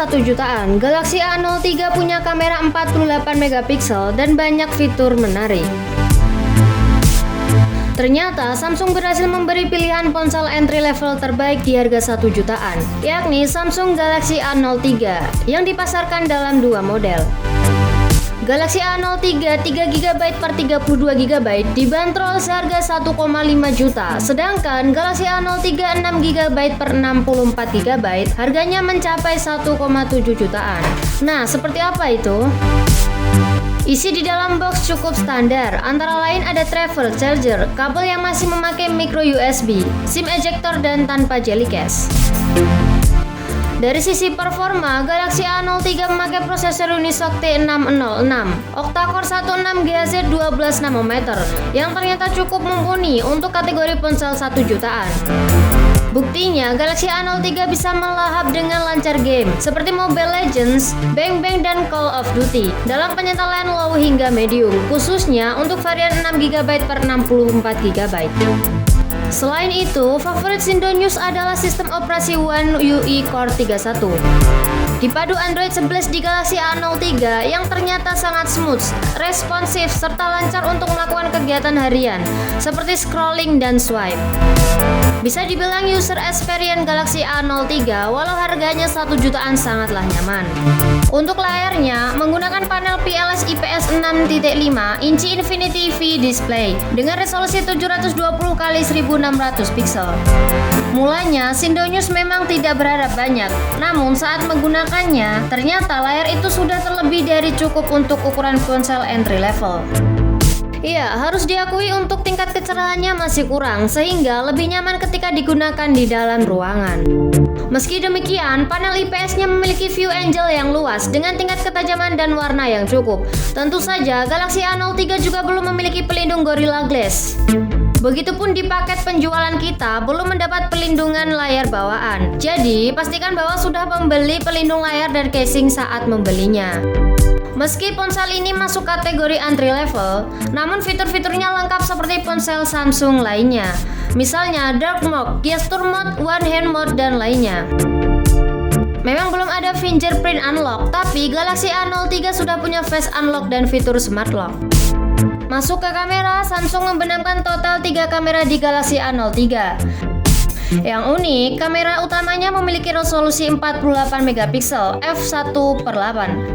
1 jutaan, Galaxy A03 punya kamera 48 megapiksel dan banyak fitur menarik. Ternyata Samsung berhasil memberi pilihan ponsel entry level terbaik di harga 1 jutaan, yakni Samsung Galaxy A03 yang dipasarkan dalam dua model. Galaxy A03 3GB per 32GB dibanderol seharga 1,5 juta, sedangkan Galaxy A03 6GB per 64GB harganya mencapai 1,7 jutaan. Nah, seperti apa itu? Isi di dalam box cukup standar, antara lain ada travel charger, kabel yang masih memakai micro USB, SIM ejector dan tanpa jelly case. Dari sisi performa, Galaxy A03 memakai prosesor Unisoc T606, octa-core 16 GHz 12 nanometer, yang ternyata cukup mumpuni untuk kategori ponsel 1 jutaan. Buktinya, Galaxy A03 bisa melahap dengan lancar game seperti Mobile Legends, Bang Bang, dan Call of Duty dalam penyetelan low hingga medium, khususnya untuk varian 6GB per 64GB. Selain itu, favorit Sindonius adalah sistem operasi One UI Core 31. Dipadu Android 11 di Galaxy A03 yang ternyata sangat smooth, responsif, serta lancar untuk melakukan kegiatan harian seperti scrolling dan swipe. Bisa dibilang user experience Galaxy A03 walau harganya 1 jutaan sangatlah nyaman. Untuk layarnya menggunakan panel PLS IPS 6.5 inci Infinity V display dengan resolusi 720x1600 pixel. Mulanya Sindonius memang tidak berharap banyak, namun saat menggunakannya ternyata layar itu sudah terlebih dari cukup untuk ukuran ponsel entry level. Iya, harus diakui untuk tingkat kecerahannya masih kurang, sehingga lebih nyaman ketika digunakan di dalam ruangan. Meski demikian, panel IPS-nya memiliki view angle yang luas dengan tingkat ketajaman dan warna yang cukup. Tentu saja, Galaxy A03 juga belum memiliki pelindung Gorilla Glass. Begitupun di paket penjualan kita belum mendapat pelindungan layar bawaan. Jadi, pastikan bahwa sudah membeli pelindung layar dan casing saat membelinya. Meski ponsel ini masuk kategori entry level, namun fitur-fiturnya lengkap seperti ponsel Samsung lainnya. Misalnya Dark Mode, Gesture Mode, One Hand Mode, dan lainnya. Memang belum ada fingerprint unlock, tapi Galaxy A03 sudah punya face unlock dan fitur smart lock. Masuk ke kamera, Samsung membenamkan total 3 kamera di Galaxy A03. Yang unik, kamera utamanya memiliki resolusi 48 megapiksel f1/8.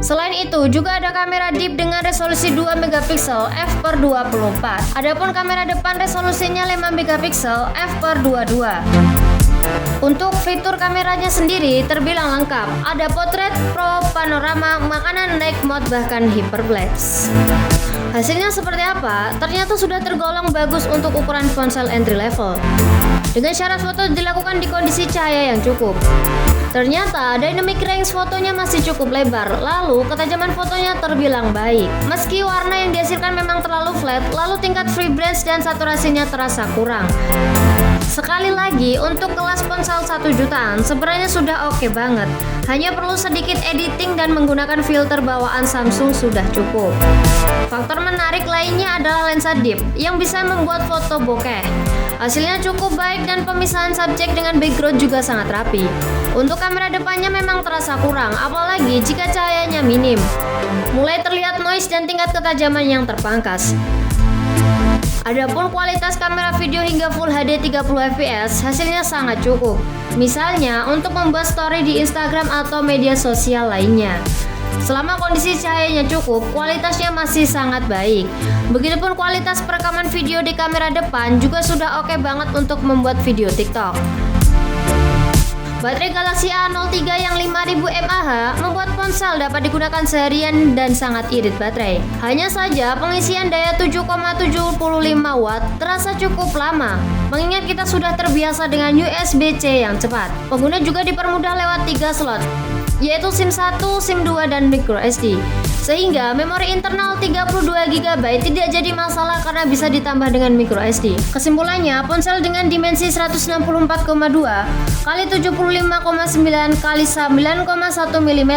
Selain itu, juga ada kamera deep dengan resolusi 2 megapiksel f/24. Adapun kamera depan resolusinya 5 megapiksel f/22. Untuk fitur kameranya sendiri terbilang lengkap. Ada potret, pro, panorama, makanan, night mode, bahkan hyperblast. Hasilnya seperti apa? Ternyata sudah tergolong bagus untuk ukuran ponsel entry level. Dengan syarat foto dilakukan di kondisi cahaya yang cukup. Ternyata dynamic range fotonya masih cukup lebar, lalu ketajaman fotonya terbilang baik. Meski warna yang dihasilkan memang terlalu flat, lalu tingkat vibrance dan saturasinya terasa kurang. Sekali lagi, untuk kelas ponsel 1 jutaan sebenarnya sudah oke banget. Hanya perlu sedikit editing dan menggunakan filter bawaan Samsung sudah cukup. Faktor menarik lainnya adalah lensa deep yang bisa membuat foto bokeh. Hasilnya cukup baik dan pemisahan subjek dengan background juga sangat rapi. Untuk kamera depannya memang terasa kurang, apalagi jika cahayanya minim. Mulai terlihat noise dan tingkat ketajaman yang terpangkas. Adapun kualitas kamera video hingga Full HD 30fps hasilnya sangat cukup. Misalnya untuk membuat story di Instagram atau media sosial lainnya. Selama kondisi cahayanya cukup, kualitasnya masih sangat baik. Begitupun kualitas perekaman video di kamera depan juga sudah oke banget untuk membuat video TikTok. Baterai Galaxy A03 yang 5000 mAh membuat ponsel dapat digunakan seharian dan sangat irit baterai. Hanya saja pengisian daya 7,75 watt terasa cukup lama, mengingat kita sudah terbiasa dengan USB-C yang cepat. Pengguna juga dipermudah lewat 3 slot, yaitu SIM 1, SIM 2, dan microSD. Sehingga memori internal 32GB tidak jadi masalah karena bisa ditambah dengan microSD. Kesimpulannya, ponsel dengan dimensi 164,2 x 75,9 x 9,1 mm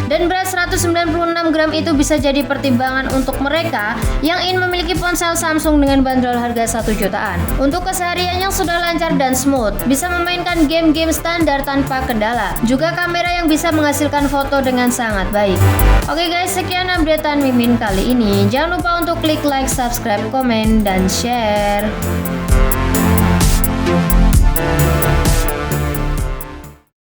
dan berat 196 gram itu bisa jadi pertimbangan untuk mereka yang ingin memiliki ponsel Samsung dengan bandrol harga 1 jutaan. Untuk kesehariannya sudah lancar dan smooth, bisa memainkan game-game standar tanpa kendala. Juga kamera yang bisa bisa menghasilkan foto dengan sangat baik. Oke guys, sekian updatean Mimin kali ini. Jangan lupa untuk klik like, subscribe, komen, dan share.